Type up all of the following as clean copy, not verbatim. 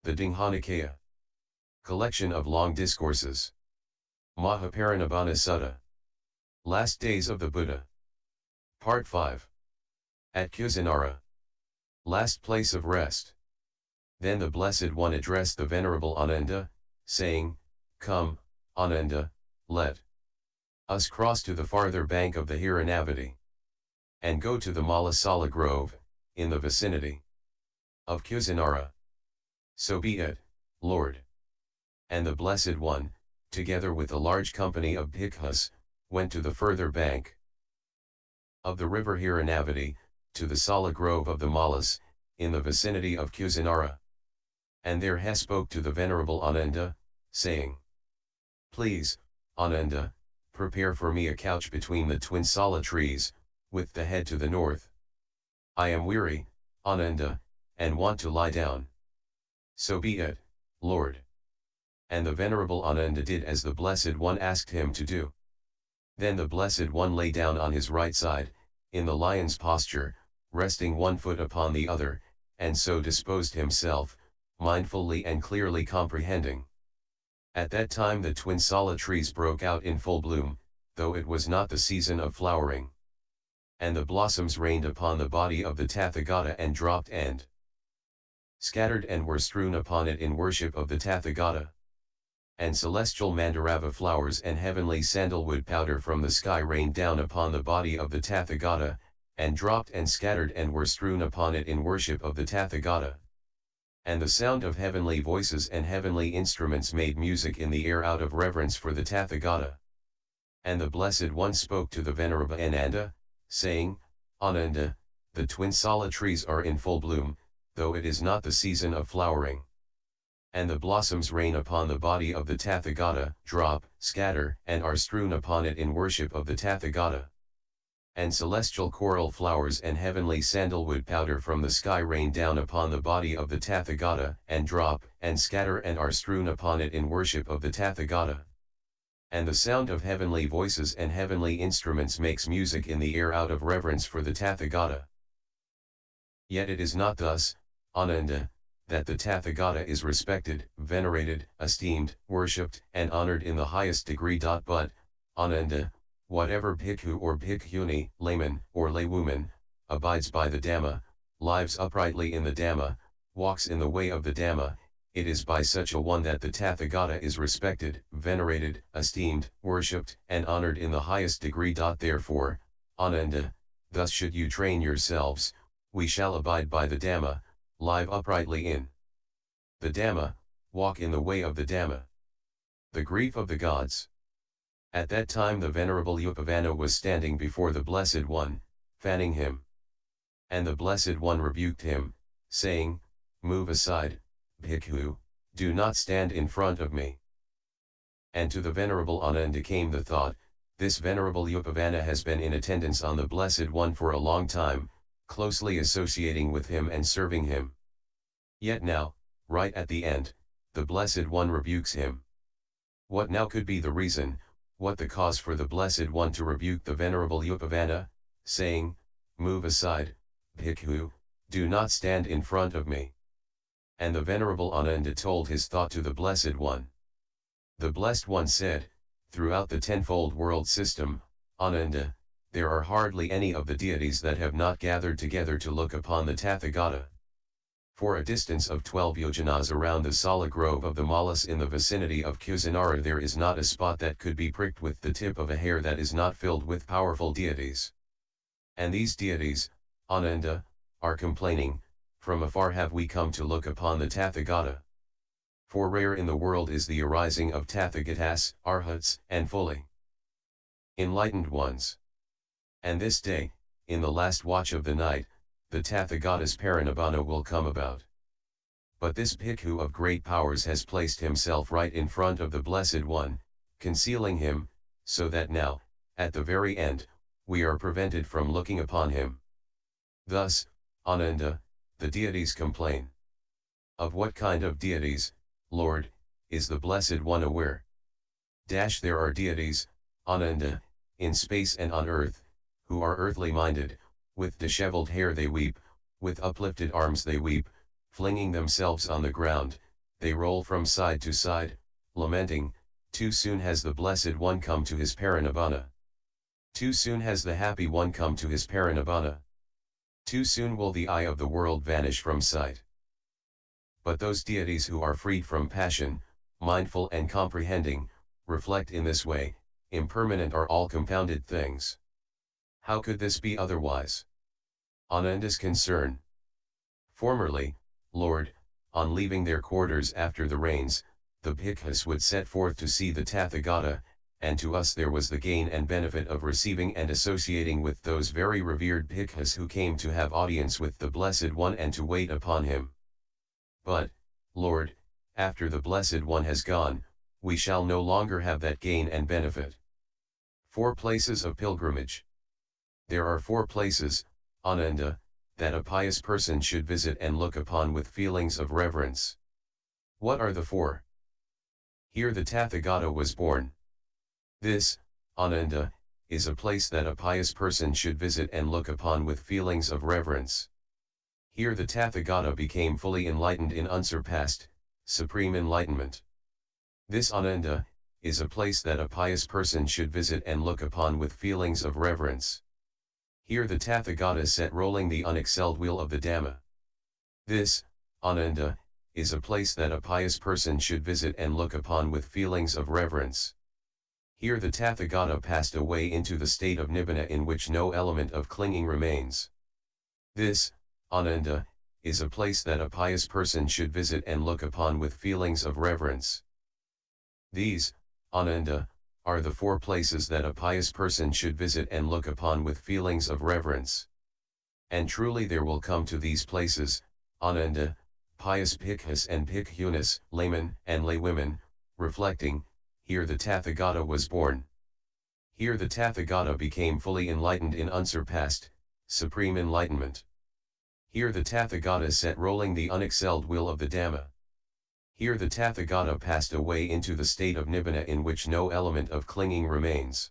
The Digha Nikaya. Collection of Long Discourses. Maha-parinibbāna Sutta. Last Days of the Buddha. Part 5. At Kusinara. Last Place of Rest. Then the Blessed One addressed the Venerable Ananda, saying, "Come, Ananda, let us cross to the farther bank of the Hiranavati, and go to the Malasala Grove, in the vicinity of Kusinara." "So be it, Lord." And the Blessed One, together with a large company of bhikkhus, went to the further bank of the river Hiranavati, to the Sala Grove of the Malas, in the vicinity of Kusinara. And there he spoke to the Venerable Ananda, saying, "Please, Ananda, prepare for me a couch between the twin Sala trees, with the head to the north. I am weary, Ananda, and want to lie down." "So be it, Lord." And the Venerable Ananda did as the Blessed One asked him to do. Then the Blessed One lay down on his right side, in the lion's posture, resting one foot upon the other, and so disposed himself, mindfully and clearly comprehending. At that time the twin Sala trees broke out in full bloom, though it was not the season of flowering. And the blossoms rained upon the body of the Tathagata and dropped and scattered and were strewn upon it in worship of the Tathagata. And celestial mandarava flowers and heavenly sandalwood powder from the sky rained down upon the body of the Tathagata, and dropped and scattered and were strewn upon it in worship of the Tathagata. And the sound of heavenly voices and heavenly instruments made music in the air out of reverence for the Tathagata. And the Blessed One spoke to the Venerable Ananda, saying, "Ananda, the twin Sala trees are in full bloom, though it is not the season of flowering. And the blossoms rain upon the body of the Tathagata, drop, scatter, and are strewn upon it in worship of the Tathagata. And celestial coral flowers and heavenly sandalwood powder from the sky rain down upon the body of the Tathagata, and drop, and scatter and are strewn upon it in worship of the Tathagata. And the sound of heavenly voices and heavenly instruments makes music in the air out of reverence for the Tathagata. Yet it is not thus, Ananda, that the Tathagata is respected, venerated, esteemed, worshipped, and honored in the highest degree. But, Ananda, whatever bhikkhu or bhikkhuni, layman, or laywoman, abides by the Dhamma, lives uprightly in the Dhamma, walks in the way of the Dhamma, it is by such a one that the Tathagata is respected, venerated, esteemed, worshipped, and honored in the highest degree. Therefore, Ananda, thus should you train yourselves, we shall abide by the Dhamma, live uprightly in the Dhamma, walk in the way of the Dhamma." The grief of the gods. At that time the Venerable Upavanna was standing before the Blessed One, fanning him. And the Blessed One rebuked him, saying, "Move aside, bhikkhu, do not stand in front of me." And to the Venerable Ananda came the thought, this Venerable Upavanna has been in attendance on the Blessed One for a long time, closely associating with him and serving him. Yet now, right at the end, the Blessed One rebukes him. What now could be the reason, what the cause for the Blessed One to rebuke the Venerable Upavanna, saying, "Move aside, bhikkhu, do not stand in front of me"? And the Venerable Ananda told his thought to the Blessed One. The Blessed One said, "Throughout the tenfold world system, Ananda, there are hardly any of the deities that have not gathered together to look upon the Tathagata. For a distance of 12 yojanas around the Sala Grove of the Malas in the vicinity of Kusinara there is not a spot that could be pricked with the tip of a hair that is not filled with powerful deities. And these deities, Ananda, are complaining, 'From afar have we come to look upon the Tathagata. For rare in the world is the arising of Tathagatas, Arhats, and fully enlightened ones. And this day, in the last watch of the night, the Tathagata's Parinibbāna will come about. But this bhikkhu of great powers has placed himself right in front of the Blessed One, concealing him, so that now, at the very end, we are prevented from looking upon him. Thus, Ananda, the deities complain. Of what kind of deities, Lord, is the Blessed One aware? There are deities, Ananda, in space and on earth, who are earthly minded, with disheveled hair they weep, with uplifted arms they weep, flinging themselves on the ground, they roll from side to side, lamenting, too soon has the Blessed One come to his Parinibbāna. Too soon has the Happy One come to his Parinibbāna. Too soon will the eye of the world vanish from sight. But those deities who are freed from passion, mindful and comprehending, reflect in this way, impermanent are all compounded things. How could this be otherwise? Ananda's concern. Formerly, Lord, on leaving their quarters after the rains, the bhikkhus would set forth to see the Tathagata, and to us there was the gain and benefit of receiving and associating with those very revered bhikkhus who came to have audience with the Blessed One and to wait upon him. But, Lord, after the Blessed One has gone, we shall no longer have that gain and benefit. 4 places of pilgrimage. There are 4 places, Ananda, that a pious person should visit and look upon with feelings of reverence. What are the 4? Here the Tathagata was born. This, Ananda, is a place that a pious person should visit and look upon with feelings of reverence. Here the Tathagata became fully enlightened in unsurpassed, supreme enlightenment. This Ananda, is a place that a pious person should visit and look upon with feelings of reverence. Here the Tathagata set rolling the unexcelled wheel of the Dhamma. This, Ananda, is a place that a pious person should visit and look upon with feelings of reverence. Here the Tathagata passed away into the state of Nibbana in which no element of clinging remains. This, Ananda, is a place that a pious person should visit and look upon with feelings of reverence. These, Ananda, are the 4 places that a pious person should visit and look upon with feelings of reverence. And truly there will come to these places, Ananda, pious bhikkhus and bhikkhunis, laymen and laywomen, reflecting, here the Tathagata was born. Here the Tathagata became fully enlightened in unsurpassed, supreme enlightenment. Here the Tathagata set rolling the unexcelled wheel of the Dhamma. Here the Tathagata passed away into the state of Nibbana in which no element of clinging remains.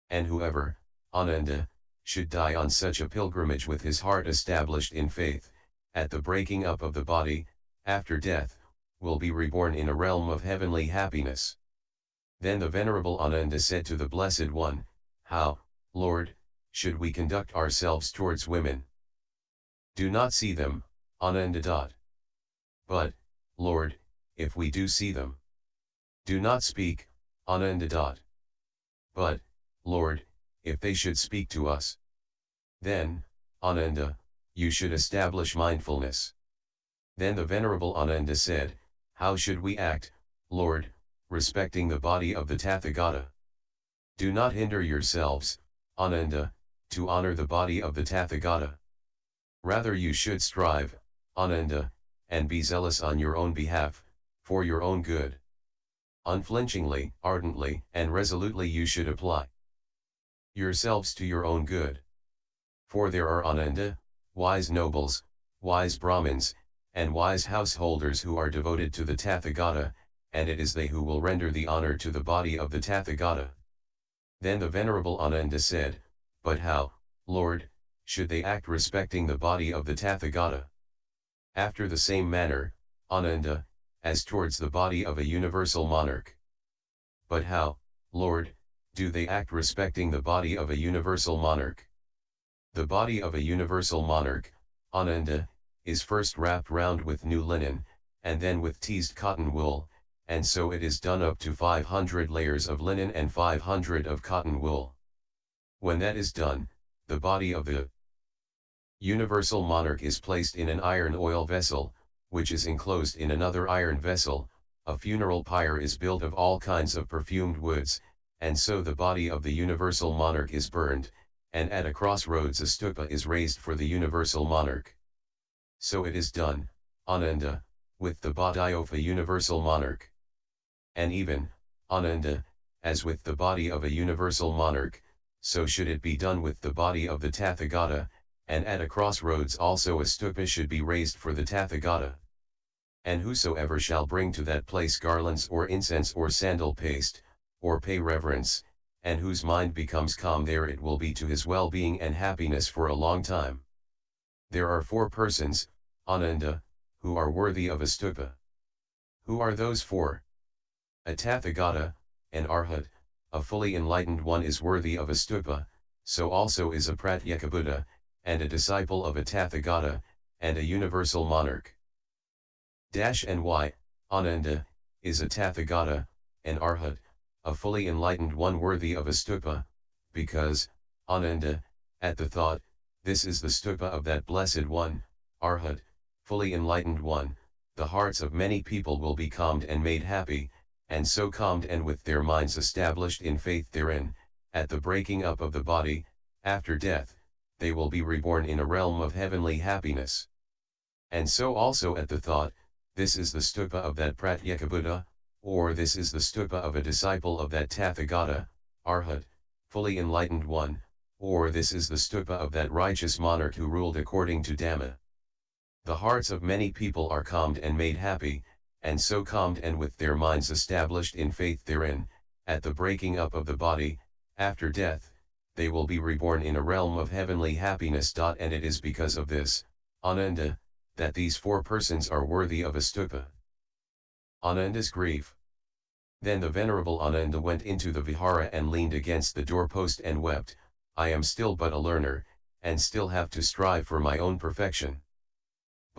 And whoever, Ananda, should die on such a pilgrimage with his heart established in faith, at the breaking up of the body, after death, will be reborn in a realm of heavenly happiness. Then the Venerable Ananda said to the Blessed One, how, Lord, should we conduct ourselves towards women? Do not see them, Ananda. But, Lord, if we do see them, do not speak, Ananda. But, Lord, if they should speak to us, then, Ananda, you should establish mindfulness. Then the Venerable Ananda said, how should we act, Lord, respecting the body of the Tathagata? Do not hinder yourselves, Ananda, to honor the body of the Tathagata. Rather you should strive, Ananda, and be zealous on your own behalf, for your own good. Unflinchingly, ardently, and resolutely you should apply yourselves to your own good. For there are Ananda, wise nobles, wise Brahmins, and wise householders who are devoted to the Tathagata, and it is they who will render the honor to the body of the Tathagata. Then the Venerable Ananda said, but how, Lord, should they act respecting the body of the Tathagata? After the same manner, Ananda, as towards the body of a universal monarch. But how, Lord, do they act respecting the body of a universal monarch? The body of a universal monarch, Ananda, is first wrapped round with new linen, and then with teased cotton wool, and so it is done up to 500 layers of linen and 500 of cotton wool. When that is done, the body of the universal monarch is placed in an iron oil vessel, which is enclosed in another iron vessel. A funeral pyre is built of all kinds of perfumed woods, and so the body of the universal monarch is burned, and at a crossroads a stupa is raised for the universal monarch. So it is done, Ananda, with the body of a universal monarch. And even, Ananda, as with the body of a universal monarch, so should it be done with the body of the Tathagata, and at a crossroads also a stupa should be raised for the Tathagata. And whosoever shall bring to that place garlands or incense or sandal paste, or pay reverence, and whose mind becomes calm there, it will be to his well-being and happiness for a long time. There are 4 persons, Ananda, who are worthy of a stupa. Who are those four? A Tathagata, an Arhat, a fully enlightened one is worthy of a stupa, so also is a Pratyekabuddha, and a disciple of a Tathagata, and a universal monarch. And why, Ananda, is a Tathagata, an Arhat, a fully enlightened one worthy of a stupa, because, Ananda, at the thought, this is the stupa of that blessed one, Arhat, fully enlightened one, the hearts of many people will be calmed and made happy, and so calmed and with their minds established in faith therein, at the breaking up of the body, after death, they will be reborn in a realm of heavenly happiness. And so also at the thought, this is the stupa of that Pratyekabuddha, or this is the stupa of a disciple of that Tathagata, Arhat, fully enlightened one, or this is the stupa of that righteous monarch who ruled according to Dhamma. The hearts of many people are calmed and made happy, and so calmed and with their minds established in faith therein, at the breaking up of the body, after death, they will be reborn in a realm of heavenly happiness. And it is because of this, Ananda, that these four persons are worthy of a stupa. Ananda's grief. Then the Venerable Ananda went into the vihara and leaned against the doorpost and wept, I am still but a learner, and still have to strive for my own perfection.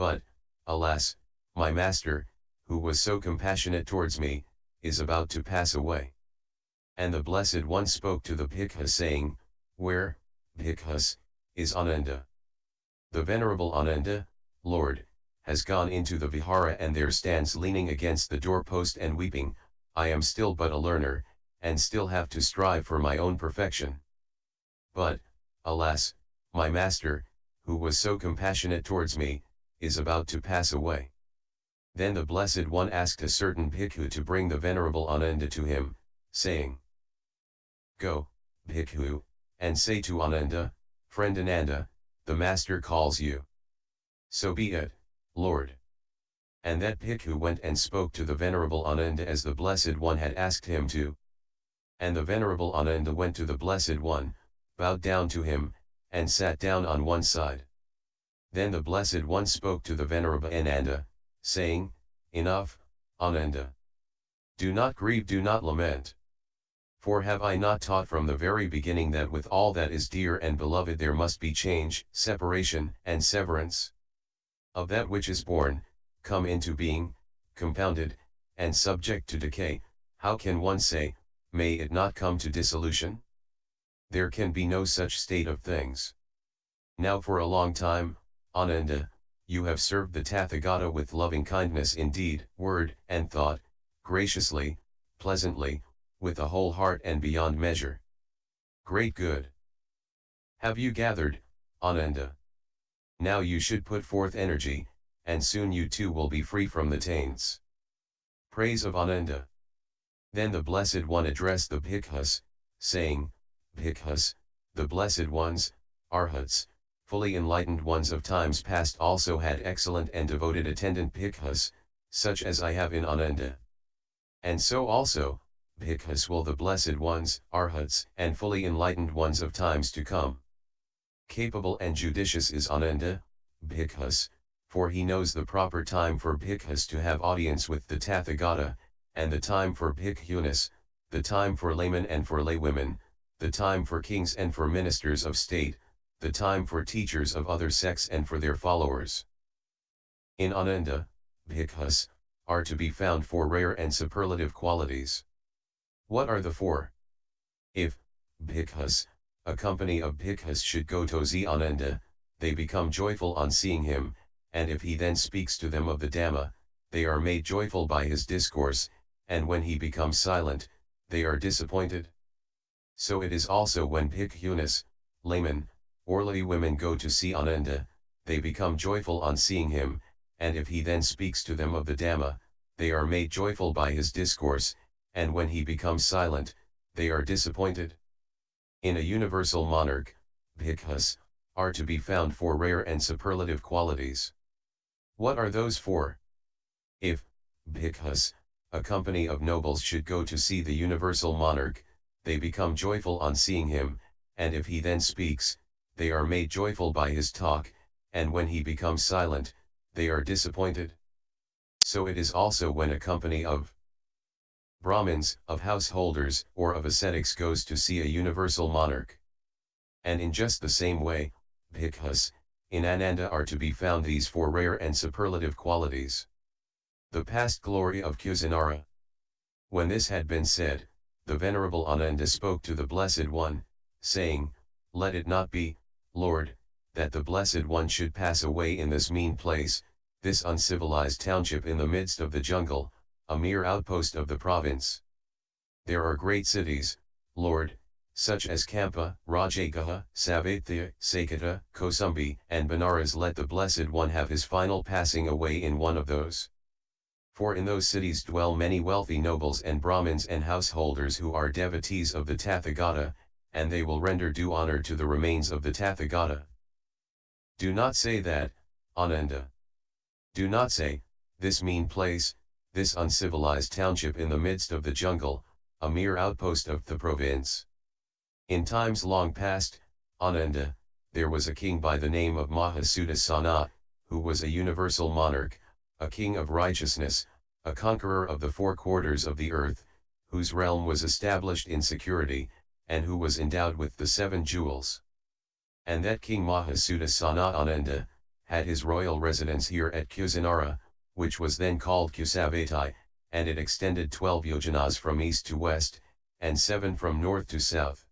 But, alas, my master, who was so compassionate towards me, is about to pass away. And the Blessed One spoke to the Bhikkhus saying, Where, Bhikkhus, is Ananda? The Venerable Ananda, Lord, has gone into the vihara and there stands leaning against the doorpost and weeping, I am still but a learner, and still have to strive for my own perfection. But, alas, my master, who was so compassionate towards me, is about to pass away. Then the Blessed One asked a certain bhikkhu to bring the Venerable Ananda to him, saying, Go, bhikkhu, and say to Ananda, Friend Ananda, the master calls you. So be it, Lord. And that bhikkhu went and spoke to the Venerable Ananda as the Blessed One had asked him to. And the Venerable Ananda went to the Blessed One, bowed down to him, and sat down on one side. Then the Blessed One spoke to the Venerable Ananda, saying, Enough, Ananda. Do not grieve, do not lament. For have I not taught from the very beginning that with all that is dear and beloved there must be change, separation, and severance? Of that which is born, come into being, compounded, and subject to decay, how can one say, may it not come to dissolution? There can be no such state of things. Now for a long time, Ananda, you have served the Tathagata with loving kindness in deed, word, and thought, graciously, pleasantly, with a whole heart and beyond measure. Great good have you gathered, Ananda. Now you should put forth energy, and soon you too will be free from the taints. Praise of Ananda. Then the Blessed One addressed the Bhikkhus, saying, Bhikkhus, the Blessed Ones, Arhats, fully enlightened ones of times past also had excellent and devoted attendant Bhikkhus, such as I have in Ananda. And so also, Bhikkhus will the Blessed Ones, Arhats, and fully enlightened ones of times to come. Capable and judicious is Ananda, Bhikkhus, for he knows the proper time for Bhikkhus to have audience with the Tathagata, and the time for Bhikkhunis, the time for laymen and for laywomen, the time for kings and for ministers of state, the time for teachers of other sects and for their followers. In Ananda, Bhikkhus, are to be found four rare and superlative qualities. What are the four? If, Bhikkhus, a company of Bhikkhus should go to see Ananda, they become joyful on seeing him, and if he then speaks to them of the Dhamma, they are made joyful by his discourse, and when he becomes silent, they are disappointed. So it is also when Bhikkhunis, laymen, or lay women go to see Ananda, they become joyful on seeing him, and if he then speaks to them of the Dhamma, they are made joyful by his discourse, and when he becomes silent, they are disappointed. In a universal monarch, Bhikkhus, are to be found four rare and superlative qualities. What are those four? If, Bhikkhus, a company of nobles should go to see the universal monarch, they become joyful on seeing him, and if he then speaks, they are made joyful by his talk, and when he becomes silent, they are disappointed. So it is also when a company of Brahmins, of householders, or of ascetics goes to see a universal monarch. And in just the same way, bhikkhus, in Ananda are to be found these four rare and superlative qualities. The past glory of Kusinara. When this had been said, the Venerable Ananda spoke to the Blessed One, saying, "Let it not be, Lord, that the Blessed One should pass away in this mean place, this uncivilized township in the midst of the jungle, a mere outpost of the province. There are great cities, Lord, such as Kampa, Rajagaha, Savatya, Sakata, Kosumbi, and Benares. Let the Blessed One have his final passing away in one of those. For in those cities dwell many wealthy nobles and Brahmins and householders who are devotees of the Tathagata, and they will render due honor to the remains of the Tathagata. Do not say that, Ananda. Do not say, this mean place, this uncivilized township in the midst of the jungle, a mere outpost of the province. In times long past, Ananda, there was a king by the name of Mahasutasana, who was a universal monarch, a king of righteousness, a conqueror of the four quarters of the earth, whose realm was established in security, and who was endowed with the 7 jewels. And that king Mahasutasana Ananda, had his royal residence here at Kusinara, which was then called Kusavatai, and it extended 12 yojanas from east to west, and 7 from north to south.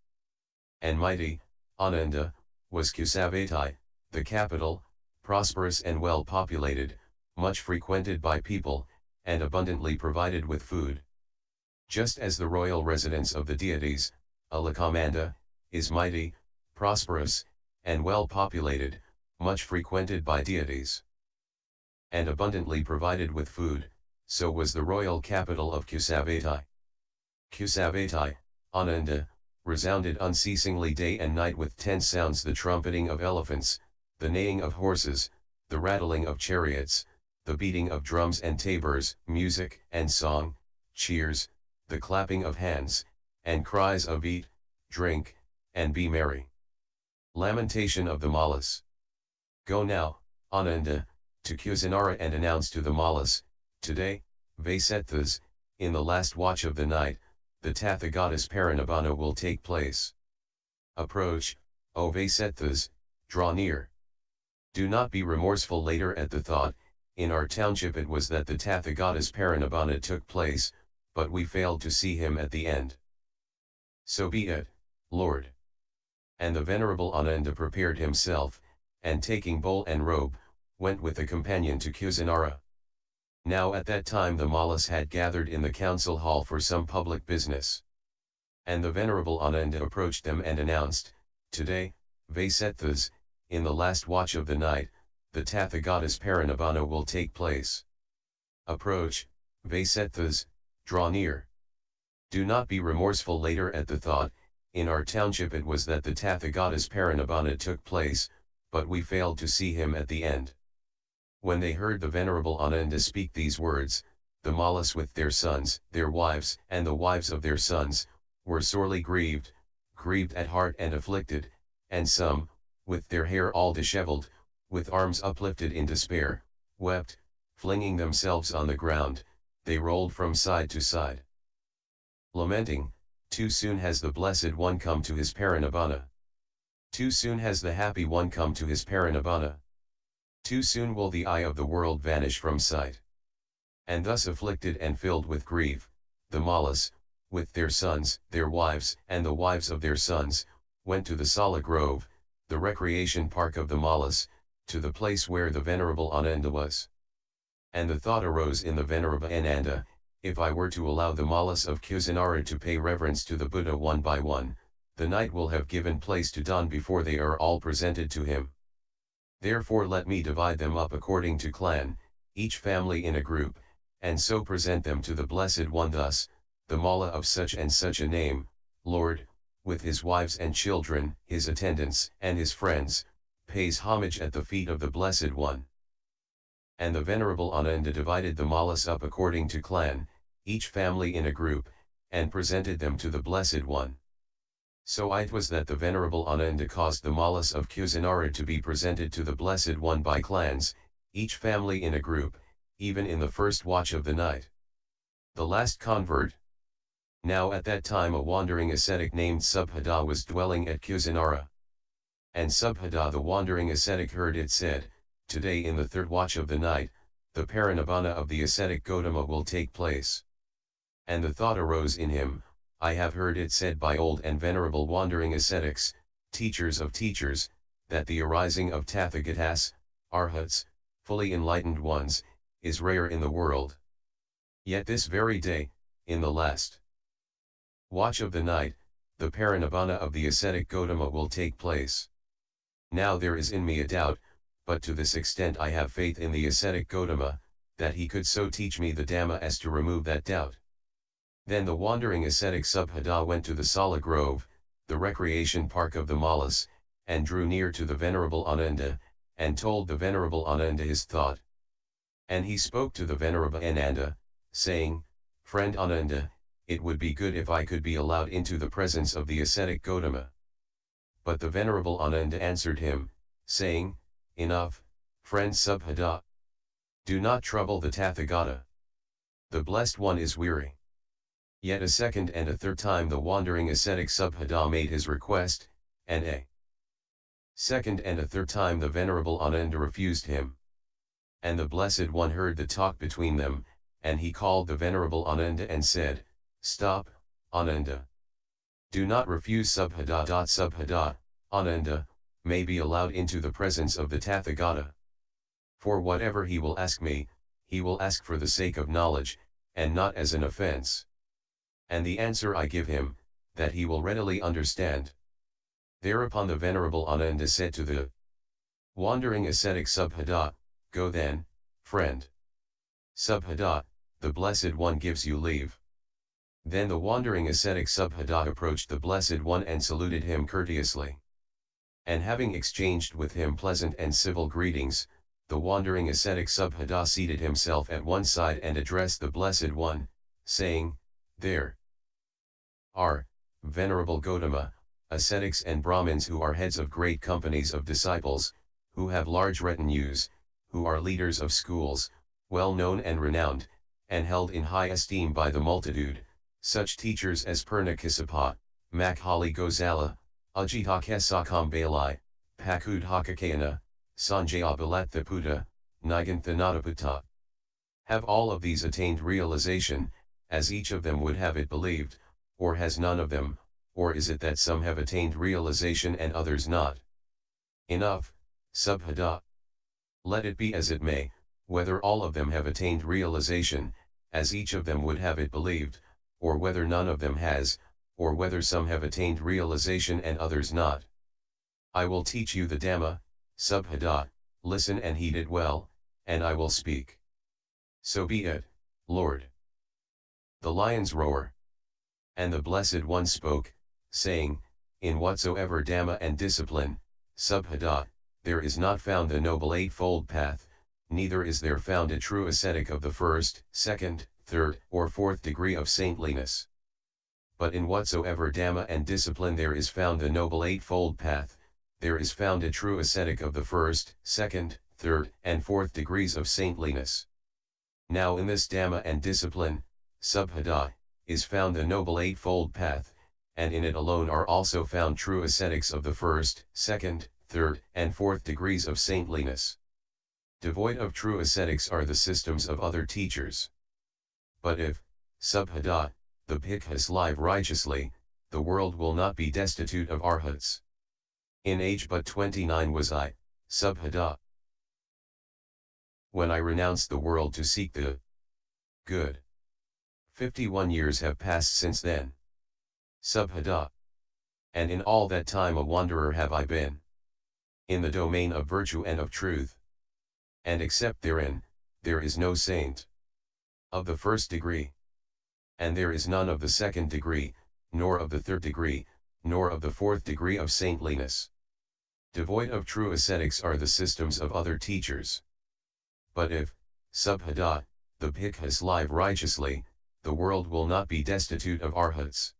And mighty, Ananda, was Kusavatai, the capital, prosperous and well populated, much frequented by people, and abundantly provided with food. Just as the royal residence of the deities, Alakamanda, is mighty, prosperous, and well populated, much frequented by deities, and abundantly provided with food, so was the royal capital of Kusavatai. Kusavatai, Ananda, resounded unceasingly day and night with 10 sounds: the trumpeting of elephants, the neighing of horses, the rattling of chariots, the beating of drums and tabors, music and song, cheers, the clapping of hands, and cries of eat, drink, and be merry. Lamentation of the Mallas. Go now, Ananda, to Kusinara and announce to the Mallas, today, Vasetthas, in the last watch of the night, the Tathagata's Parinibbāna will take place. Approach, O Vasetthas, draw near. Do not be remorseful later at the thought, in our township it was that the Tathagata's Parinibbāna took place, but we failed to see him at the end. So be it, Lord. And the Venerable Ananda prepared himself, and taking bowl and robe, went with the companion to Kusinara. Now at that time the Mallas had gathered in the council hall for some public business. And the Venerable Ananda approached them and announced, today, Vasetthas, in the last watch of the night, the Tathagata's Parinibbāna will take place. Approach, Vasetthas, draw near. Do not be remorseful later at the thought, in our township it was that the Tathagata's Parinibbāna took place, but we failed to see him at the end. When they heard the Venerable Ananda speak these words, the Mallas with their sons, their wives, and the wives of their sons, were sorely grieved at heart and afflicted, and some, with their hair all disheveled, with arms uplifted in despair, wept, flinging themselves on the ground, they rolled from side to side, lamenting, too soon has the Blessed One come to his Parinibbāna. Too soon has the Happy One come to his Parinibbāna. Too soon will the eye of the world vanish from sight. And thus afflicted and filled with grief, the Mallas, with their sons, their wives, and the wives of their sons, went to the Sala Grove, the recreation park of the Mallas, to the place where the Venerable Ananda was. And the thought arose in the Venerable Ananda, if I were to allow the Mallas of Kusinara to pay reverence to the Buddha one by one, the night will have given place to dawn before they are all presented to him. Therefore let me divide them up according to clan, each family in a group, and so present them to the Blessed One thus, the Malla of such and such a name, Lord, with his wives and children, his attendants, and his friends, pays homage at the feet of the Blessed One. And the Venerable Ananda divided the Mallas up according to clan, each family in a group, and presented them to the Blessed One. So it was that the Venerable Ananda caused the Mallas of Kusinara to be presented to the Blessed One by clans, each family in a group, even in the first watch of the night. The last convert. Now at that time a wandering ascetic named Subhada was dwelling at Kusinara. And Subhada the wandering ascetic heard it said, "Today in the third watch of the night, the parinibbāna of the ascetic Gautama will take place." And the thought arose in him, "I have heard it said by old and venerable wandering ascetics, teachers of teachers, that the arising of Tathagatas, Arhats, fully enlightened ones, is rare in the world. Yet this very day, in the last watch of the night, the parinibbāna of the ascetic Gautama will take place. Now there is in me a doubt, but to this extent I have faith in the ascetic Gautama, that he could so teach me the Dhamma as to remove that doubt." Then the wandering ascetic Subhada went to the Sala Grove, the recreation park of the Mallas, and drew near to the Venerable Ananda, and told the Venerable Ananda his thought. And he spoke to the Venerable Ananda, saying, "Friend Ananda, it would be good if I could be allowed into the presence of the ascetic Gautama." But the Venerable Ananda answered him, saying, "Enough, friend Subhada. Do not trouble the Tathagata. The Blessed One is weary." Yet a second and a third time the wandering ascetic Subhada made his request, and a second and a third time the Venerable Ananda refused him. And the Blessed One heard the talk between them, and he called the Venerable Ananda and said, "Stop, Ananda. Do not refuse Subhada. Subhada, Ananda, may be allowed into the presence of the Tathagata. For whatever he will ask me, he will ask for the sake of knowledge, and not as an offense. And the answer I give him, that he will readily understand." Thereupon the Venerable Ananda said to the wandering ascetic Subhada, "Go then, friend." Subhada, the Blessed One gives you leave. Then the wandering ascetic Subhada approached the Blessed One and saluted him courteously. And having exchanged with him pleasant and civil greetings, the wandering ascetic Subhada seated himself at one side and addressed the Blessed One, saying, "There are, Venerable Gautama, ascetics and Brahmins who are heads of great companies of disciples, who have large retinues, who are leaders of schools, well known and renowned, and held in high esteem by the multitude, such teachers as Purnakasapa, Makhali Gosala, Ajitakasakambalai, Pakudhakakayana, Sanjayabalathaputta, Niganthanataputta. Have all of these attained realization, as each of them would have it believed, or has none of them, or is it that some have attained realization and others not? Enough, Subhada. Let it be as it may, whether all of them have attained realization, as each of them would have it believed, or whether none of them has, or whether some have attained realization and others not. I will teach you the Dhamma, Subhada, listen and heed it well, and I will speak. So be it, Lord." The lion's roar. And the Blessed One spoke, saying, "In whatsoever Dhamma and discipline, Subhada, there is not found the noble eightfold path, neither is there found a true ascetic of the first, second, third, or fourth degree of saintliness. But in whatsoever Dhamma and discipline there is found the noble eightfold path, there is found a true ascetic of the first, second, third, and fourth degrees of saintliness. Now in this Dhamma and discipline, Subhada, is found the noble eightfold path, and in it alone are also found true ascetics of the first, second, third, and fourth degrees of saintliness. Devoid of true ascetics are the systems of other teachers. But if, Subhada, the bhikkhus live righteously, the world will not be destitute of arhats. In age but 29 was I, Subhada, when I renounced the world to seek the good. 51 years have passed since then, Subhada. And in all that time a wanderer have I been. In the domain of virtue and of truth. And except therein, there is no saint of the first degree. And there is none of the second degree, nor of the third degree, nor of the fourth degree of saintliness. Devoid of true ascetics are the systems of other teachers. But if, Subhada, the bhikkhus live righteously, the world will not be destitute of arhats.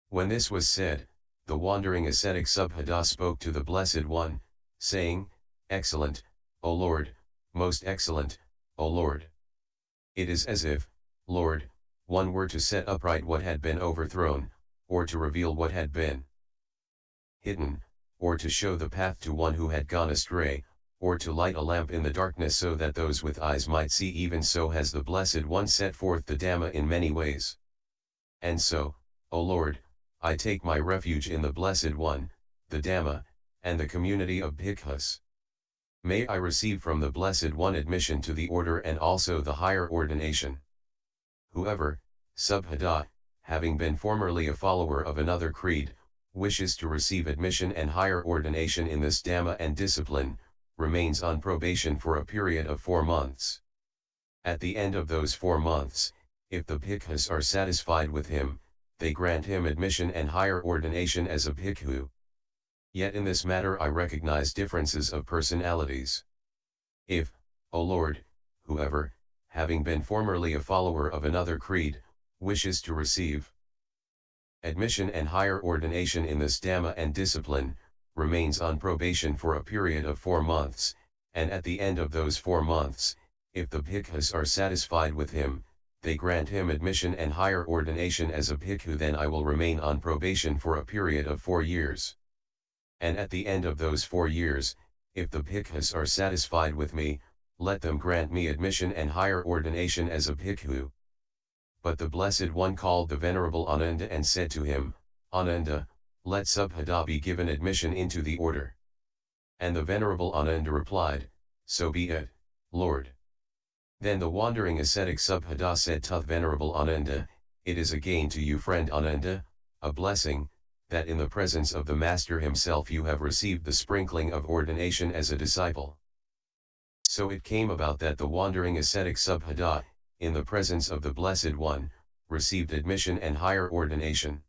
When this was said, the wandering ascetic Subhada spoke to the Blessed One, saying, "Excellent, O Lord, most excellent, O Lord." It is as if, Lord, one were to set upright what had been overthrown, or to reveal what had been hidden, or to show the path to one who had gone astray, or to light a lamp in the darkness so that those with eyes might see. Even so has the Blessed One set forth the Dhamma in many ways. And so, O Lord, I take my refuge in the Blessed One, the Dhamma, and the community of bhikkhus. May I receive from the Blessed One admission to the order and also the higher ordination. Whoever, subhada, having been formerly a follower of another creed, wishes to receive admission and higher ordination in this Dhamma and discipline, remains on probation for a period of 4 months. At the end of those 4 months, if the bhikkhus are satisfied with him, they grant him admission and higher ordination as a bhikkhu. Yet in this matter I recognize differences of personalities. If, O Lord, whoever, having been formerly a follower of another creed, wishes to receive admission and higher ordination in this Dhamma and discipline, remains on probation for a period of 4 months, and at the end of those 4 months, if the bhikkhus are satisfied with him, they grant him admission and higher ordination as a bhikkhu, then I will remain on probation for a period of 4 years. And at the end of those 4 years, if the bhikkhus are satisfied with me, let them grant me admission and higher ordination as a bhikkhu. But the Blessed One called the Venerable Ananda and said to him, Ananda, let Subhada be given admission into the order. And the Venerable Ananda replied, so be it, Lord. Then the wandering ascetic Subhada said to the Venerable Ananda, it is a gain to you, friend Ananda, a blessing, that in the presence of the Master himself you have received the sprinkling of ordination as a disciple. So it came about that the wandering ascetic Subhada, in the presence of the Blessed One, received admission and higher ordination.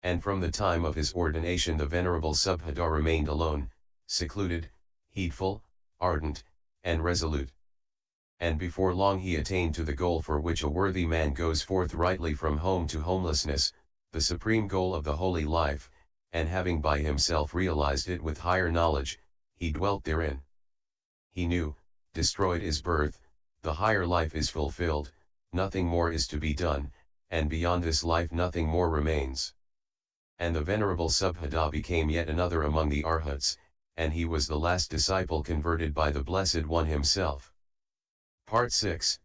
And from the time of his ordination the Venerable Subhada remained alone, secluded, heedful, ardent, and resolute. And before long he attained to the goal for which a worthy man goes forth rightly from home to homelessness, the supreme goal of the holy life, and having by himself realized it with higher knowledge, he dwelt therein. He knew, destroyed is birth, the higher life is fulfilled, nothing more is to be done, and beyond this life nothing more remains. And the Venerable Subhada became yet another among the Arhats, and he was the last disciple converted by the Blessed One himself. Part 6,